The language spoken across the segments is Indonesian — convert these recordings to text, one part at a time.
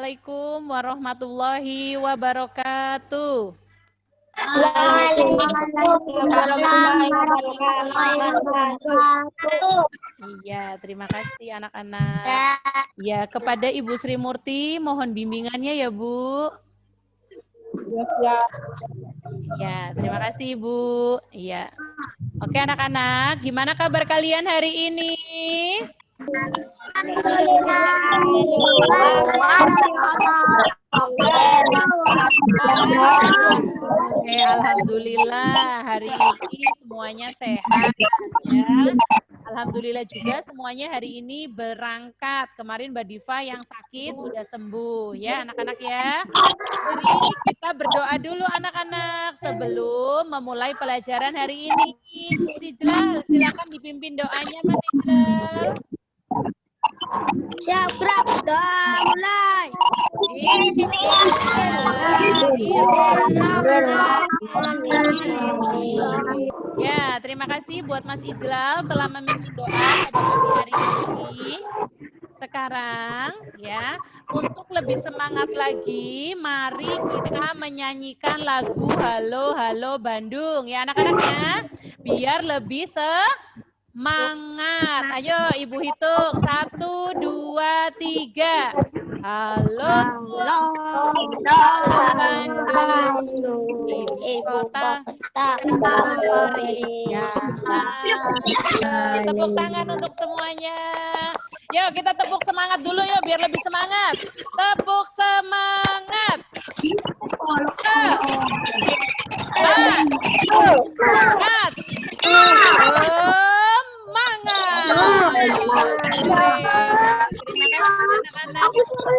Assalamualaikum warahmatullahi wabarakatuh. Iya, terima kasih anak-anak. Ya, kepada Ibu Sri Murti, mohon bimbingannya ya, Bu. Ya, terima kasih, Bu. Iya. Oke, anak-anak, gimana kabar kalian hari ini? Oke, alhamdulillah hari ini semuanya sehat ya. Alhamdulillah juga semuanya hari ini berangkat. Kemarin Mbak Diva yang sakit sudah sembuh ya anak-anak ya. Hari ini kita berdoa dulu anak-anak sebelum memulai pelajaran hari ini. Mas Ijlal, silakan dipimpin doanya Mas Ijlal. Siap, gerak, doa mulai. Ya, terima kasih buat Mas Ijlal telah memimpin doa pada pagi hari ini. Sekarang ya, untuk lebih semangat lagi, mari kita menyanyikan lagu Halo Halo Bandung ya anak-anak ya, biar lebih semangat. Ayo Ibu hitung, 1, 2, 3. Halo, Bandung, ibu kota periangan. Tepuk tangan untuk semuanya. Yuk kita tepuk semangat dulu yuk biar lebih semangat. Tepuk semangat. Semangat. Terima kasih anak-anak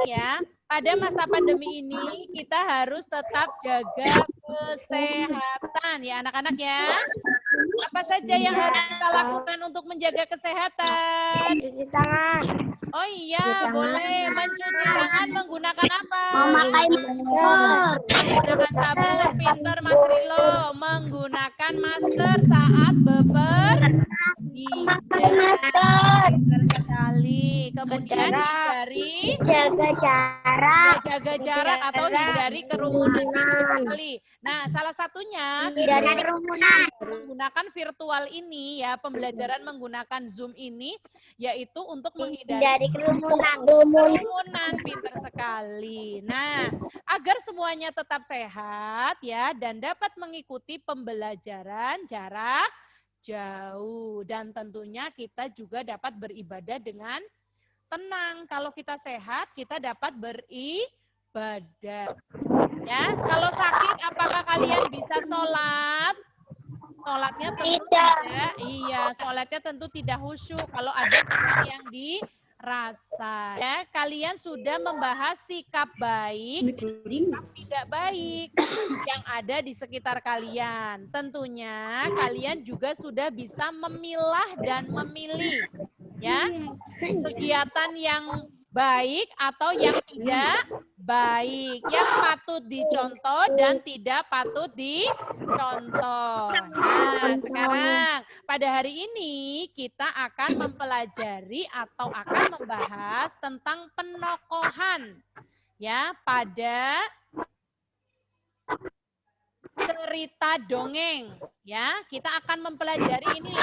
ya. Pada masa pandemi ini kita harus tetap jaga kesehatan ya anak-anak ya. Apa saja yang harus kita lakukan untuk menjaga kesehatan? Cuci tangan. Oh iya, boleh mencuci tangan menggunakan apa? Memakai masker. Menggunakan sabun, pinter Mas Rilo. Menggunakan masker saat bepergian. Pinter sekali. Kemudian hindari jaga jarak atau hindari kerumunan. Pinter sekali. Nah, salah satunya Hindari kerumunan. menggunakan virtual ini ya, pembelajaran menggunakan Zoom ini yaitu untuk menghindari kerumunan. Pinter sekali. Nah, agar semuanya tetap sehat ya dan dapat mengikuti pembelajaran jarak jauh dan tentunya kita juga dapat beribadah dengan tenang. Kalau kita sehat, kita dapat beribadah. Ya, kalau sakit apakah kalian bisa sholat? Sholatnya tentu tidak, iya, sholatnya tentu tidak khusyuk kalau ada sesuatu yang dirasa. Ya, kalian sudah membahas sikap baik dan sikap tidak baik yang ada di sekitar kalian. Tentunya kalian juga sudah bisa memilah dan memilih, ya, kegiatan yang baik atau yang tidak baik, yang patut dicontoh dan tidak patut dicontoh. Nah, sekarang pada hari ini kita akan mempelajari atau akan membahas tentang penokohan ya pada cerita dongeng ya. Kita akan mempelajari ini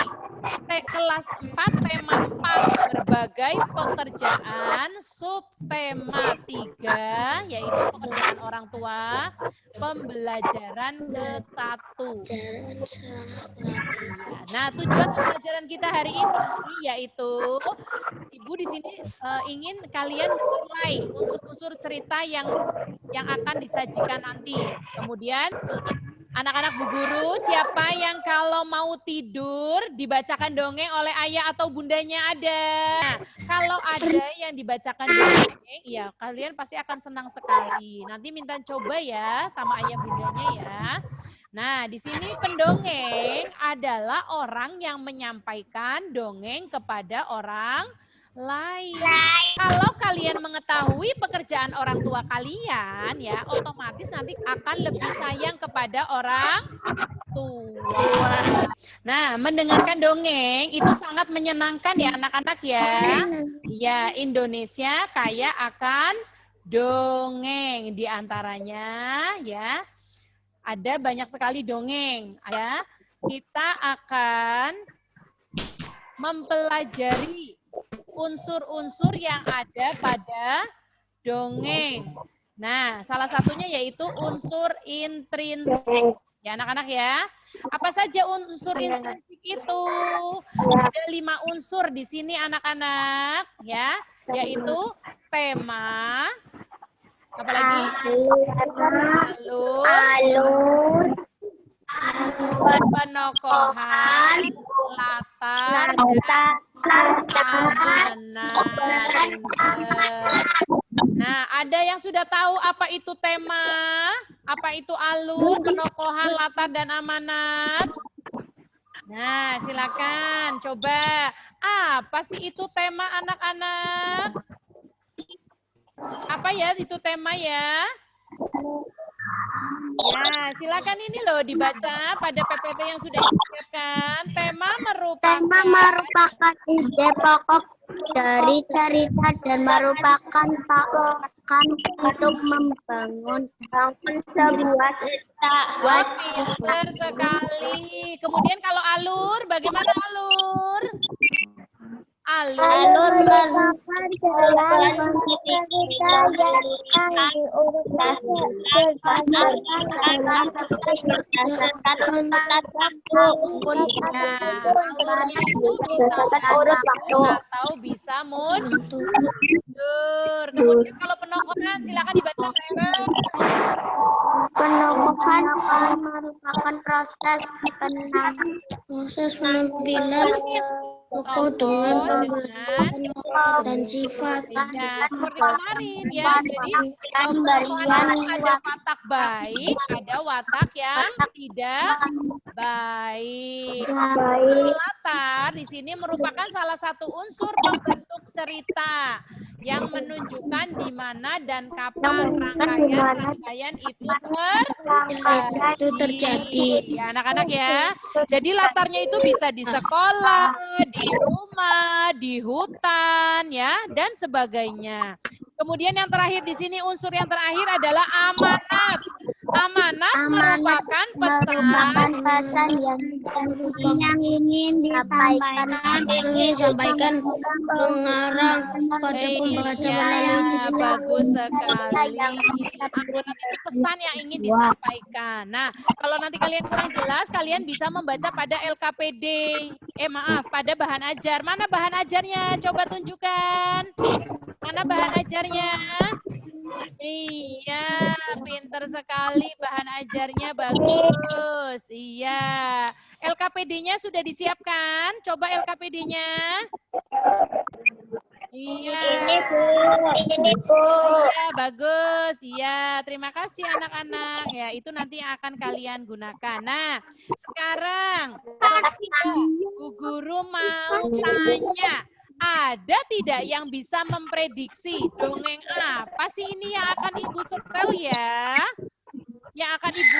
kelas 4 tema 4 berbagai pekerjaan, subtema 3 yaitu pekerjaan orang tua, pembelajaran ke-1. Nah, tujuan pembelajaran kita hari ini yaitu Ibu di sini ingin kalian menilai unsur-unsur cerita yang akan disajikan nanti. Kemudian anak-anak Bu Guru, siapa yang kalau mau tidur dibacakan dongeng oleh ayah atau bundanya ada? Nah, kalau ada yang dibacakan dongeng, ya kalian pasti akan senang sekali. Nanti minta coba ya sama ayah bundanya ya. Nah, di sini pendongeng adalah orang yang menyampaikan dongeng kepada orang lain. Kalau kalian mengetahui pekerjaan orang tua kalian ya, otomatis nanti akan lebih sayang kepada orang tua. Nah, mendengarkan dongeng itu sangat menyenangkan ya anak-anak ya. Ya, Indonesia kaya akan dongeng. Di antaranya ya, ada banyak sekali dongeng ya. Kita akan mempelajari unsur-unsur yang ada pada dongeng. Nah, salah satunya yaitu unsur intrinsik. Ya, anak-anak ya. Apa saja unsur intrinsik itu? Ada 5 unsur di sini anak-anak, ya, yaitu tema, apalagi alur, penokohan, latar, dan amanat. Nah, ada yang sudah tahu apa itu tema, apa itu alur, penokohan, latar, dan amanat? Nah, silakan coba. Apa sih itu tema anak-anak? Apa ya itu tema ya? Ya, silakan ini loh dibaca pada PPT yang sudah disiapkan. Tema merupakan ide pokok dari cerita dan merupakan pakan untuk membangun sebuah cerita. Pinter sekali. Kemudian kalau alur, bagaimana alur? Alur merupakan jalan cerita yang diurutkan berdasarkan alurnya itu bisa urut waktu atau bisa mundur. Kemudian kalau penokohan, silakan dibaca Mbak Era. Penokohan merupakan proses penampilan tokoh dengan dan sifat. Ya, seperti kemarin ya. Jadi penokohan itu ada watak baik, ada watak yang tidak baik. Latar di sini merupakan salah satu unsur pembentuk cerita yang menunjukkan di mana dan kapan rangkaian itu terjadi. Ya, anak-anak ya. Jadi latarnya itu bisa di sekolah, di rumah, di hutan, ya, dan sebagainya. Kemudian yang terakhir di sini unsur yang terakhir adalah amanat. Amanat merupakan pesan yang ingin disampaikan mengarang pada pembaca melalui bagus sekali. Amanat itu pesan yang ingin disampaikan. Nah, kalau nanti kalian kurang jelas, kalian bisa membaca pada LKPD. Pada bahan ajar. Mana bahan ajarnya? Coba tunjukkan. Mana bahan ajarnya? Iya, pinter sekali bahan ajarnya, bagus. Iya. LKPD-nya sudah disiapkan? Coba LKPD-nya. Iya. Ini Bu. Iya, bagus. Iya, terima kasih anak-anak. Ya, itu nanti yang akan kalian gunakan. Nah, sekarang Bu Guru mau tanya. Ada tidak yang bisa memprediksi dongeng apa sih ini yang akan Ibu setel ya? Yang akan Ibu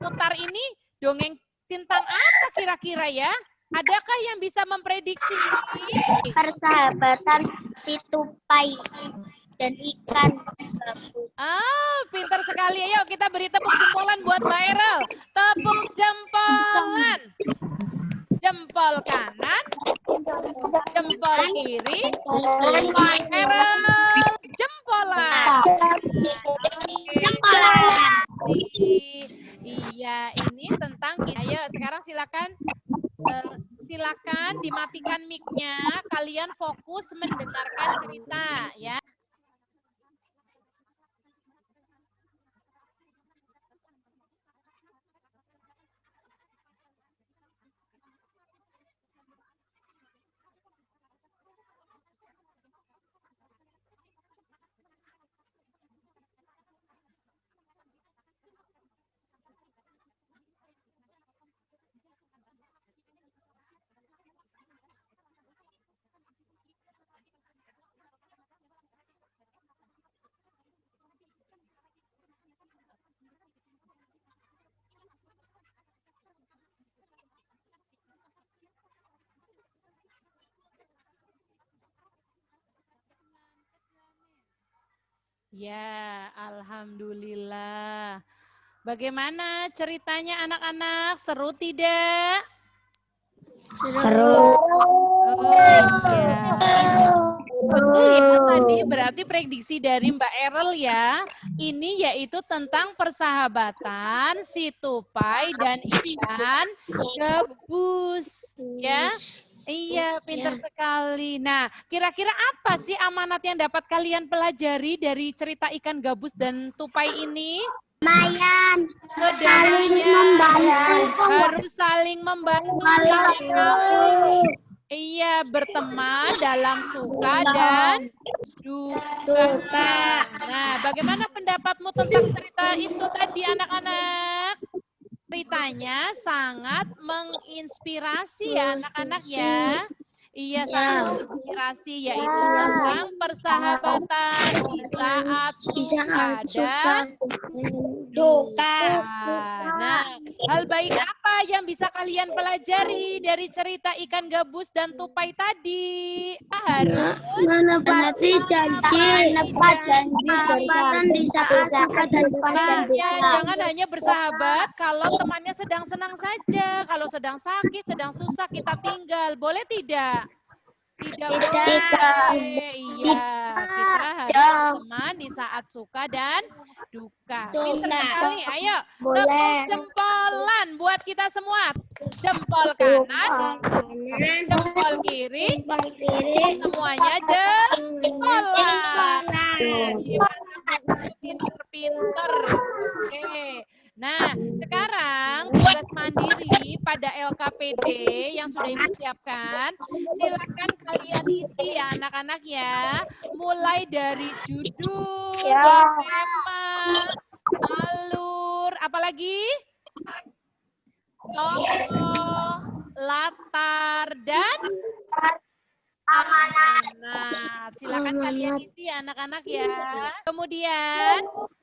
putar ini dongeng tentang apa kira-kira ya? Adakah yang bisa memprediksi? Persahabatan si tupai dan ikan. Pintar sekali. Ayo kita beri tepuk jempolan buat Mbak Erel. Tepuk jempolan. Jempol kanan, jempol kiri, Erel, jempolan. Jempolan. Iya, ini tentang, ayo sekarang silakan dimatikan mic-nya, kalian fokus mendengarkan cerita ya. Ya, alhamdulillah. Bagaimana ceritanya anak-anak? Seru tidak? Seru. Oh iya. Betul ya tadi berarti prediksi dari Mbak Erel ya. Ini yaitu tentang persahabatan si tupai dan ikan gabus ya. Iya, pintar sekali. Nah, kira-kira apa sih amanat yang dapat kalian pelajari dari cerita ikan gabus dan tupai ini? Mayan. Kedamaian. Harus saling membantu. Iya, berteman dalam suka dan duka. Nah, bagaimana pendapatmu tentang cerita itu tadi anak-anak? Ceritanya sangat menginspirasi ya anak-anak ya. Iya, sangat menginspirasi yaitu tentang persahabatan di saat suka dan duka. Nah, hal baik apa yang bisa kalian pelajari dari cerita ikan gabus dan tupai tadi? Harus menepati janji, persahabatan di saat suka dan duka. Ya, jangan hanya bersahabat kalau temannya sedang senang saja. Kalau sedang sakit, sedang susah, kita tinggal. Boleh tidak? Tidak boleh. Iya, kita harus berteman di saat suka dan duka. Pintar sekali. Ayo, tepuk jempolan buat kita semua. Jempol kanan, jempol kiri, semuanya jempolan. Pinter-pinter. Oke. Nah, sekarang tugas mandiri pada LKPD yang sudah Ibu siapkan, silakan kalian isi ya anak-anak ya. Mulai dari judul, tema, alur, apalagi? Tokoh, latar, dan amanat. Silakan kalian isi anak-anak ya. Kemudian,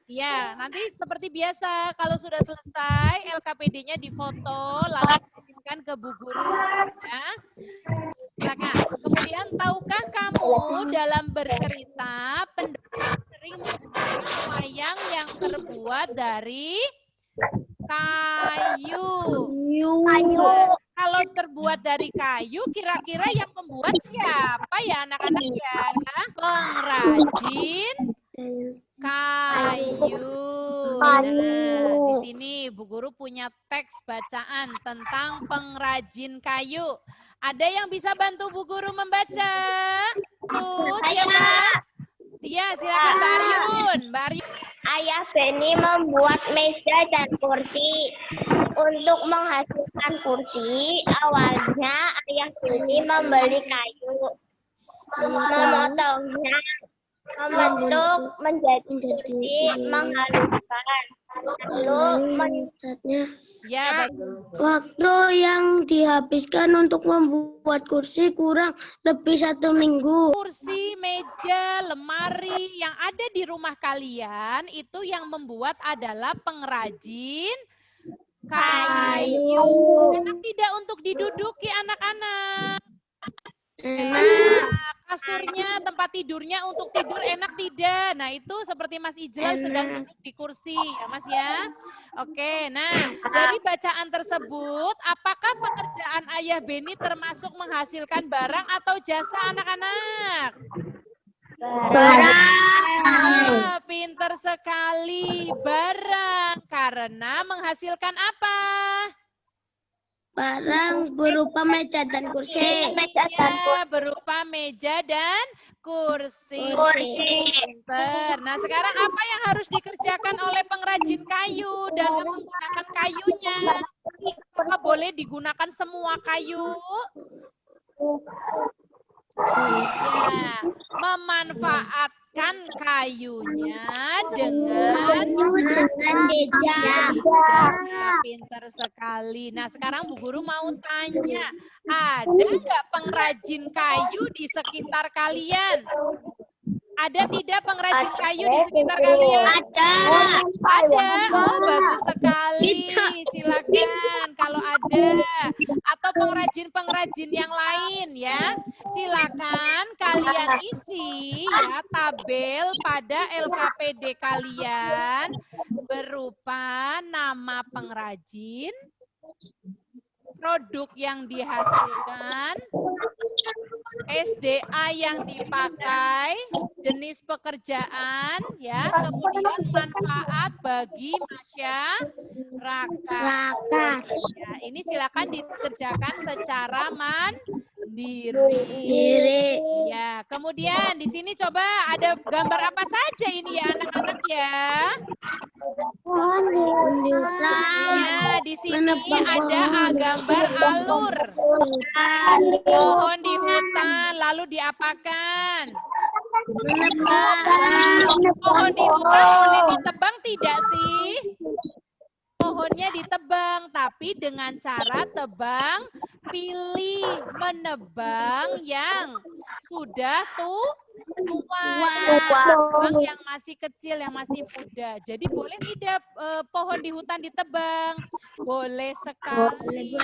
ya nanti seperti biasa kalau sudah selesai LKPD-nya difoto lalu dikirimkan ke Bu Guru ya. Silakan. Kemudian tahukah kamu dalam bercerita pendekar sering menggunakan wayang yang terbuat dari kayu. Kalau terbuat dari kayu, kira-kira yang membuat siapa ya anak-anak ya? Pengrajin kayu. Nah, di sini Bu Guru punya teks bacaan tentang pengrajin kayu. Ada yang bisa bantu Bu Guru membaca? Tuh, siapa? Iya, silakan Mbak Aryun. Mbak Aryun. Ayah Beni membuat meja dan kursi. Untuk menghasilkan kursi, awalnya Ayah Beni membeli kayu, memotongnya, membentuk menjadi kursi, menghaluskan, lalu menyusunnya. Ya, baik. Waktu yang dihabiskan untuk membuat kursi kurang lebih 1 minggu. Kursi, meja, lemari yang ada di rumah kalian itu yang membuat adalah pengrajin kayu. Enak tidak untuk diduduki anak-anak? Enak. Kasurnya, tempat tidurnya untuk tidur enak tidak? Nah itu seperti Mas Ijlal sedang duduk di kursi ya Mas ya. Oke, nah dari bacaan tersebut apakah pekerjaan Ayah Beni termasuk menghasilkan barang atau jasa anak-anak? Barang. Pinter sekali, barang. Karena menghasilkan apa? Barang berupa meja dan kursi. Iya, berupa meja dan kursi. Pinter. Nah, sekarang apa yang harus dikerjakan oleh pengrajin kayu dalam menggunakan kayunya? Apakah boleh digunakan semua kayu? Ya, memanfaatkan kayunya dengan meja. Pinter sekali. Nah, sekarang Bu Guru mau tanya, ada nggak pengrajin kayu di sekitar kalian? Ada tidak pengrajin kayu di sekitar kalian? Ada. Ada. Oh, bagus sekali. Silakan kalau ada. Atau pengrajin-pengrajin yang lain ya. Silakan kalian isi ya tabel pada LKPD kalian berupa nama pengrajin, produk yang dihasilkan, SDA yang dipakai, jenis pekerjaan, ya, kemudian manfaat bagi masyarakat. Ya, ini silakan dikerjakan secara mandiri. Ya, kemudian di sini coba ada gambar apa saja ini ya anak-anak ya? Pohon di hutan. Ya, di sini ada gambar alur. Pohon di hutan, lalu diapakan? Pohon di hutan boleh ditebang tidak sih? Pohonnya ditebang, tapi dengan cara tebang pilih, menebang yang sudah tua, tebang yang masih kecil, yang masih muda. Jadi boleh tidak pohon di hutan ditebang? Boleh sekali,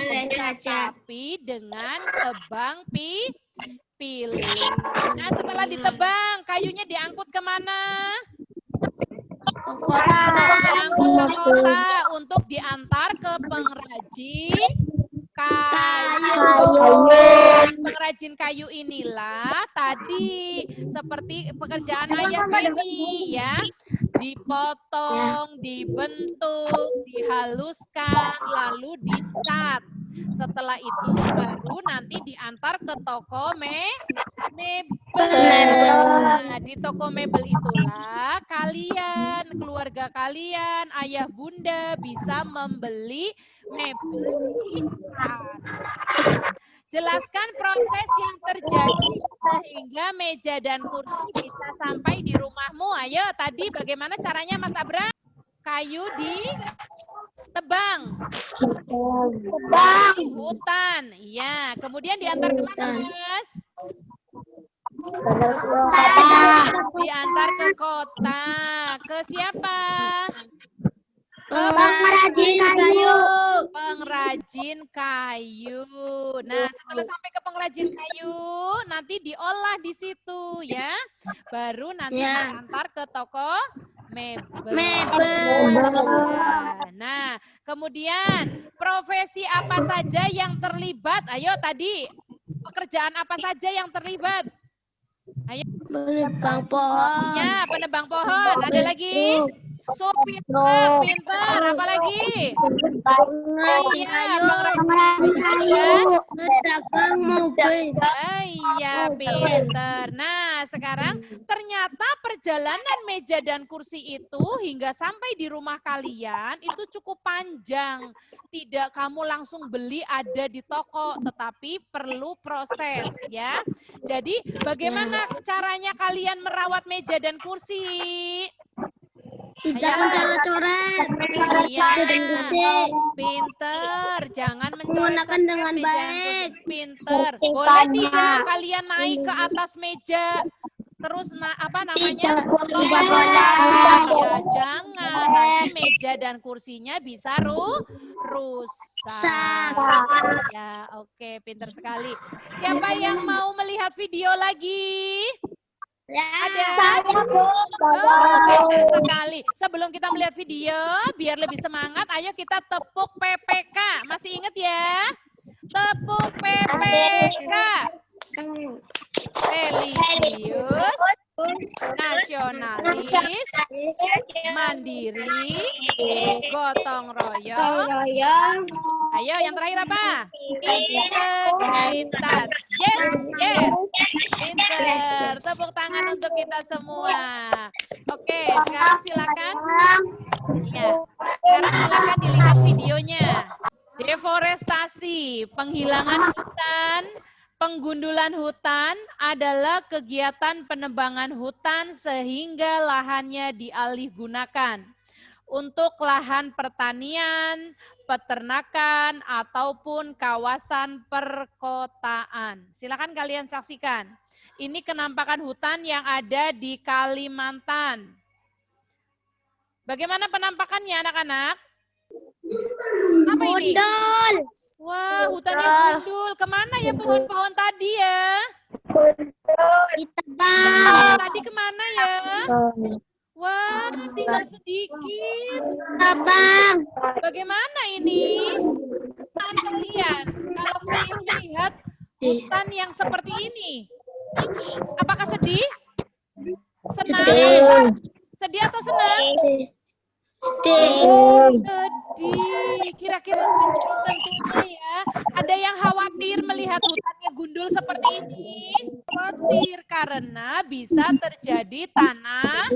tapi dengan tebang pilih. Nah, setelah ditebang, kayunya diangkut kemana? Diangkut ke kota untuk diantar ke pengrajin kayu. Pengrajin kayu inilah tadi seperti pekerjaan Ayah Beni ya, dipotong, dibentuk, dihaluskan, lalu dicat. Setelah itu baru nanti diantar ke toko mebel. Nah, di toko mebel itulah kalian, keluarga kalian, ayah bunda bisa membeli mebel di sana. Jelaskan proses yang terjadi sehingga meja dan kursi bisa sampai di rumahmu. Ayo, tadi bagaimana caranya Mas Abra? Kayu ditebang. Di hutan. Iya, kemudian diantar kemana, Mas? Diantar ke kota. Ke siapa? Pengrajin kayu. Pengrajin kayu. Nah, setelah sampai ke pengrajin kayu, nanti diolah di situ ya. Baru nanti diantar ke toko mebel. Nah, kemudian profesi apa saja yang terlibat? Ayo tadi, pekerjaan apa saja yang terlibat? Ayo. Penebang pohon. Ya, penebang pohon. Ada lagi? Sopir, pinter. Apa lagi? Iya, pengrajin kayu. Pedagang mobil. Iya, pinter. Nah, sekarang ternyata perjalanan meja dan kursi itu hingga sampai di rumah kalian itu cukup panjang. Tidak kamu langsung beli ada di toko, tetapi perlu proses ya. Jadi, bagaimana caranya kalian merawat meja dan kursi? Tidak mencoret-coret. Iya, pinter. Jangan Menggunakan dengan baik. Pinter. Boleh tidak kalian naik ke atas meja? Terus apa namanya? Ya, jangan. Nanti meja dan kursinya bisa rusak. Ya, oke, pinter sekali. Siapa yang mau melihat video lagi? Ada? Pintar sekali. Sebelum kita melihat video, biar lebih semangat, ayo kita tepuk PPK. Masih ingat ya? Tepuk PPK. Religius, nasionalis, mandiri, gotong royong. Ayo, yang terakhir apa? Integritas. Yes. Pinter. Tepuk tangan untuk kita semua. Oke, sekarang silakan. Ya, sekarang silakan dilihat videonya. Deforestasi, penghilangan hutan, penggundulan hutan adalah kegiatan penebangan hutan sehingga lahannya dialihgunakan untuk lahan pertanian, peternakan, ataupun kawasan perkotaan. Silakan kalian saksikan. Ini penampakan hutan yang ada di Kalimantan. Bagaimana penampakannya anak-anak? Apa ini? Gundul. Wah, hutannya gundul. Kemana ya pohon-pohon tadi ya? Ditebang. Tadi kemana ya? Wah, tinggal sedikit. Tebang. Bagaimana ini? Hutan kalian, kalau kalian melihat hutan yang seperti ini, apakah sedih? Senang? Sedih atau senang? Sedih. Kira-kira sedih tentunya ya. Ada yang khawatir melihat hutannya gundul seperti ini? Khawatir karena bisa terjadi tanah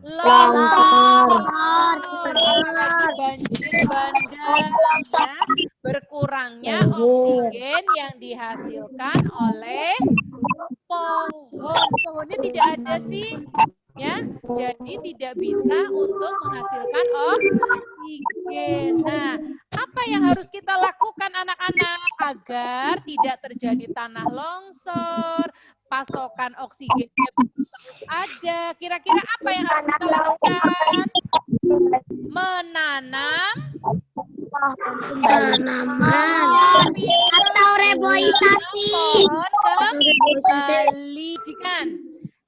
longsor. Apalagi banjir bandang ya. Berkurangnya oksigen yang dihasilkan oleh pohon. Pohonnya tidak ada sih. Ya, jadi tidak bisa untuk menghasilkan oksigen. Nah, apa yang harus kita lakukan anak-anak agar tidak terjadi tanah longsor, pasokan oksigennya terus ada? Kira-kira apa yang harus kita lakukan? Menanam tanaman atau reboisasi. Pohon kembali.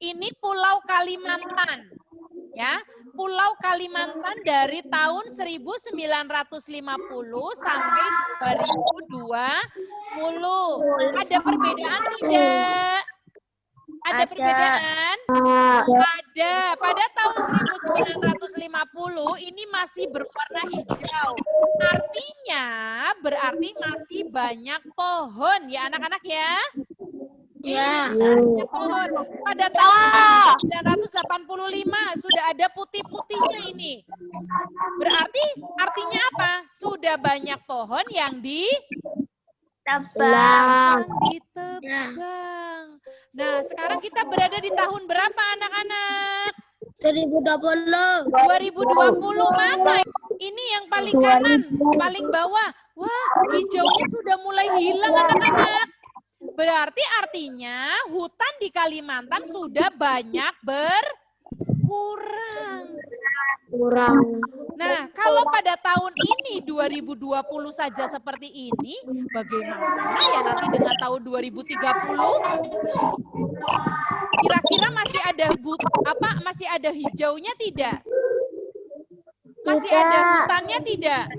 Ini Pulau Kalimantan, ya. Pulau Kalimantan dari tahun 1950 sampai 2020. Ada perbedaan tidak? Ada perbedaan? Ada. Pada tahun 1950 ini masih berwarna hijau. Artinya berarti masih banyak pohon ya anak-anak ya. Ya. Banyak pohon. Pada tahun 1985 sudah ada putih-putihnya ini. Berarti artinya apa? Sudah banyak pohon yang ditebang. Nah, sekarang kita berada di tahun berapa anak-anak? 2020. 2020 mana? Ini yang paling kanan, paling bawah. Wah, hijaunya sudah mulai hilang anak-anak. Berarti artinya hutan di Kalimantan sudah banyak berkurang. Nah, kalau pada tahun ini 2020 saja seperti ini, bagaimana ya nanti dengan tahun 2030? Kira-kira masih ada hijaunya tidak? Masih ada hutannya tidak?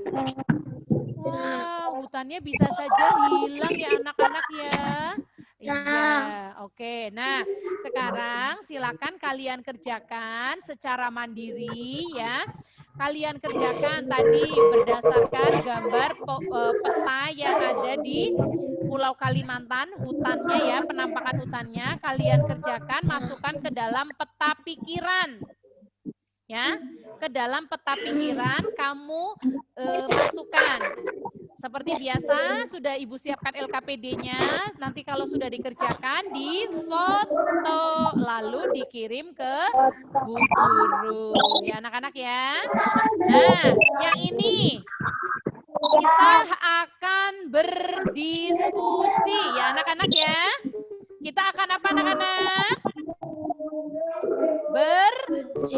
Wah, hutannya bisa saja hilang ya anak-anak ya. Iya, oke. Nah, sekarang silakan kalian kerjakan secara mandiri ya. Kalian kerjakan tadi berdasarkan gambar peta yang ada di Pulau Kalimantan, hutannya ya, penampakan hutannya. Kalian kerjakan, masukkan ke dalam peta pikiran. Ya, ke dalam peta pikiran kamu masukkan. Seperti biasa, sudah Ibu siapkan LKPD-nya. Nanti kalau sudah dikerjakan, difoto, lalu dikirim ke Bu Guru. Ya, anak-anak ya. Nah, yang ini kita akan berdiskusi. Ya, anak-anak ya. Kita akan apa, anak-anak? Berdiskusi.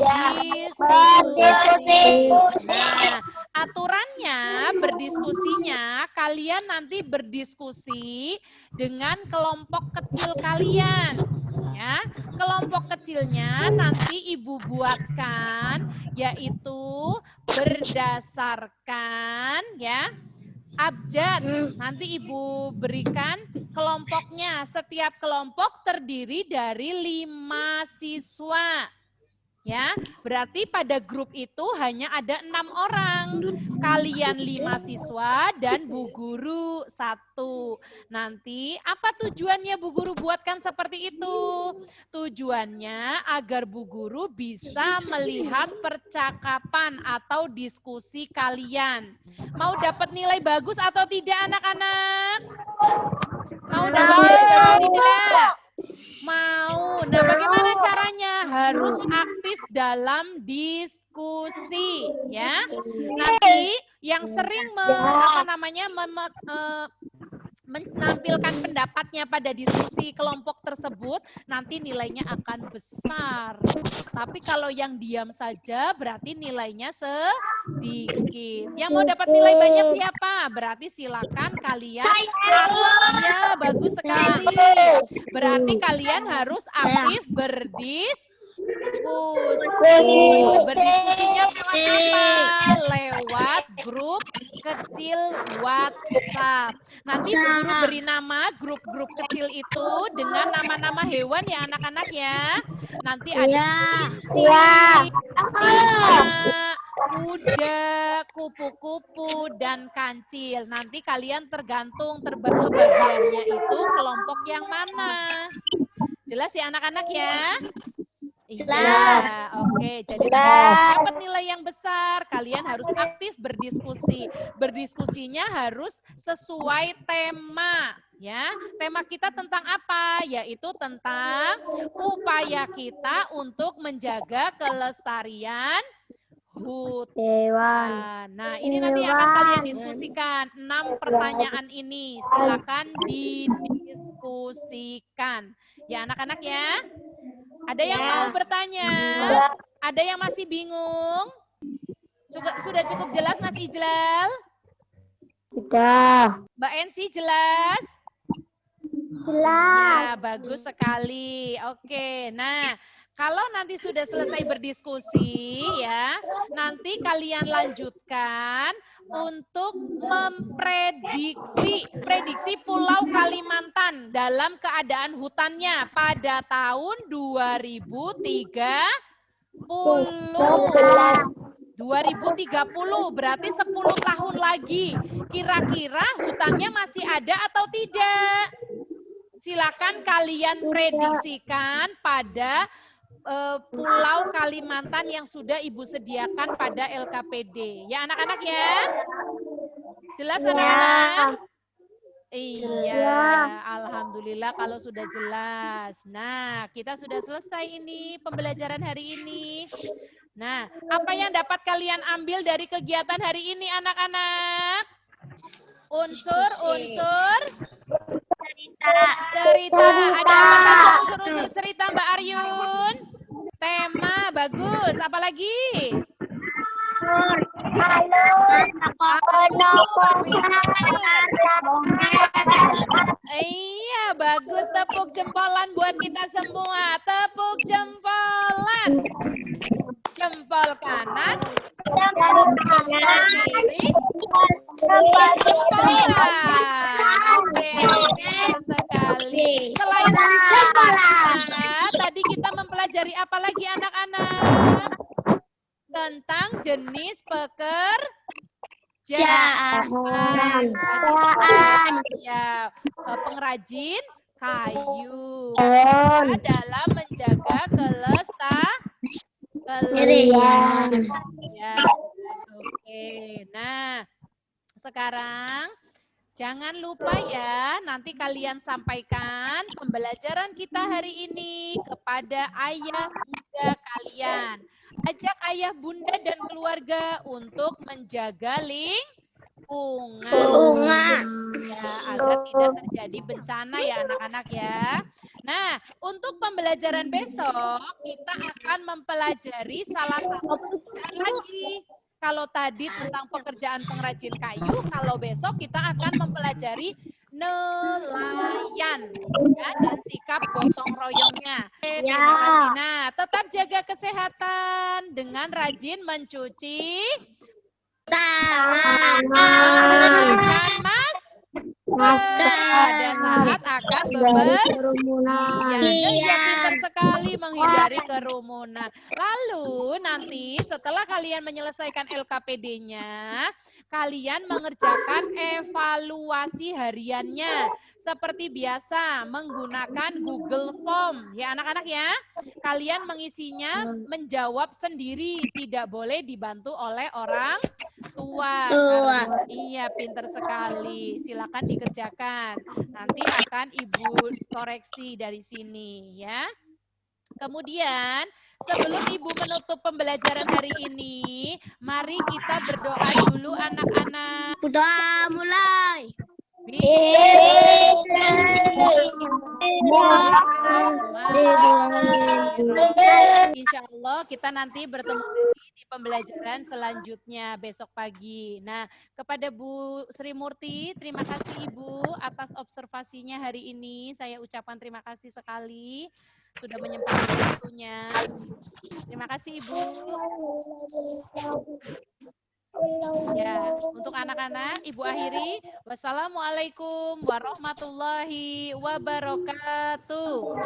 Nah, aturannya berdiskusinya kalian nanti berdiskusi dengan kelompok kecil kalian. Ya, kelompok kecilnya nanti Ibu buatkan yaitu berdasarkan ya abjad. Nanti Ibu berikan kelompoknya. Setiap kelompok terdiri dari 5 siswa. Ya, berarti pada grup itu hanya ada 6 orang. Kalian 5 siswa dan Bu Guru 1. Nanti apa tujuannya Bu Guru buatkan seperti itu? Tujuannya agar Bu Guru bisa melihat percakapan atau diskusi kalian. Mau dapat nilai bagus atau tidak anak-anak? Mau dapat nilai bagus atau tidak? Mau. Nah, bagaimana caranya? Harus aktif dalam diskusi, ya. Nanti yang sering menampilkan pendapatnya pada diskusi kelompok tersebut, nanti nilainya akan besar. Tapi kalau yang diam saja berarti nilainya sedikit. Yang mau dapat nilai banyak siapa? Berarti silakan kalian. Iya, bagus sekali. Berarti kalian harus aktif berdiskusi. Berdiskusinya lewat apa? Lewat grup kecil WhatsApp. Nanti Bu Guru beri nama grup-grup kecil itu dengan nama-nama hewan ya anak-anak ya. Nanti ada kelinci, singa, kuda, kupu-kupu, dan kancil. Nanti kalian tergantung bagiannya itu kelompok yang mana. Jelas ya anak-anak ya? Iya, oke. Jadi dapat nilai yang besar, kalian harus aktif berdiskusi. Berdiskusinya harus sesuai tema, ya. Tema kita tentang apa? Yaitu tentang upaya kita untuk menjaga kelestarian hutan. Nah, ini nanti akan kalian diskusikan 6 pertanyaan ini. Silakan didiskusikan. Ya, anak-anak ya. Ada yang mau bertanya? Ada yang masih bingung? Sudah cukup jelas Mas Ijlal? Sudah. Mbak Ensi jelas? Jelas. Ya, bagus sekali. Oke, nah kalau nanti sudah selesai berdiskusi ya, nanti kalian lanjutkan untuk prediksi Pulau Kalimantan dalam keadaan hutannya pada tahun 2030 berarti 10 tahun lagi. Kira-kira hutannya masih ada atau tidak? Silakan kalian prediksikan pada Pulau Kalimantan yang sudah Ibu sediakan pada LKPD. Ya anak-anak ya? Jelas anak-anak? Iya, alhamdulillah kalau sudah jelas. Nah, kita sudah selesai ini pembelajaran hari ini. Nah, apa yang dapat kalian ambil dari kegiatan hari ini anak-anak? Unsur-unsur cerita. Ada unsur-unsur cerita Mbak Aryun? Tema bagus. Apa lagi? Iya, bagus. Tepuk jempolan buat kita semua. Tepuk jempolan. Jempol kanan. Jempol kiri. Jempolan. Oke, sekali. Selain jempolan, tadi kita mempelajari apa lagi anak-anak? Tentang jenis pekerjaan. Ya, pengrajin kayu dalam menjaga kelestarian. Ya, oke. Nah, sekarang jangan lupa ya, nanti kalian sampaikan pembelajaran kita hari ini kepada ayah bunda kalian. Ajak ayah bunda dan keluarga untuk menjaga lingkungan. Ya, agar tidak terjadi bencana ya anak-anak ya. Nah, untuk pembelajaran besok kita akan mempelajari salah satu pekerjaan lagi. Kalau tadi tentang pekerjaan pengrajin kayu, kalau besok kita akan mempelajari nelayan ya, dan sikap gotong royongnya. Terima kasih. Nah, tetap jaga kesehatan dengan rajin mencuci tangan. Pada saat akan berkerumunan. Iya, pintar sekali menghindari kerumunan. Lalu nanti setelah kalian menyelesaikan LKPD-nya, kalian mengerjakan evaluasi hariannya. Seperti biasa, menggunakan Google Form. Ya anak-anak ya, kalian mengisinya menjawab sendiri. Tidak boleh dibantu oleh orang tua. Iya, pintar sekali. Silakan dikerjakan. Nanti akan Ibu koreksi dari sini ya. Kemudian sebelum Ibu menutup pembelajaran hari ini, mari kita berdoa dulu anak-anak. Sudah mulai. Insya Allah kita nanti bertemu lagi di pembelajaran selanjutnya besok pagi. Nah, kepada Bu Sri Murti, terima kasih Ibu atas observasinya hari ini. Saya ucapkan terima kasih sekali sudah menyempatkan waktunya. Terima kasih Ibu. Ya, untuk anak-anak, Ibu akhiri. Wassalamualaikum warahmatullahi wabarakatuh.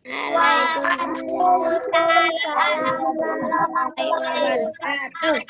Waalaikumsalam warahmatullahi wabarakatuh.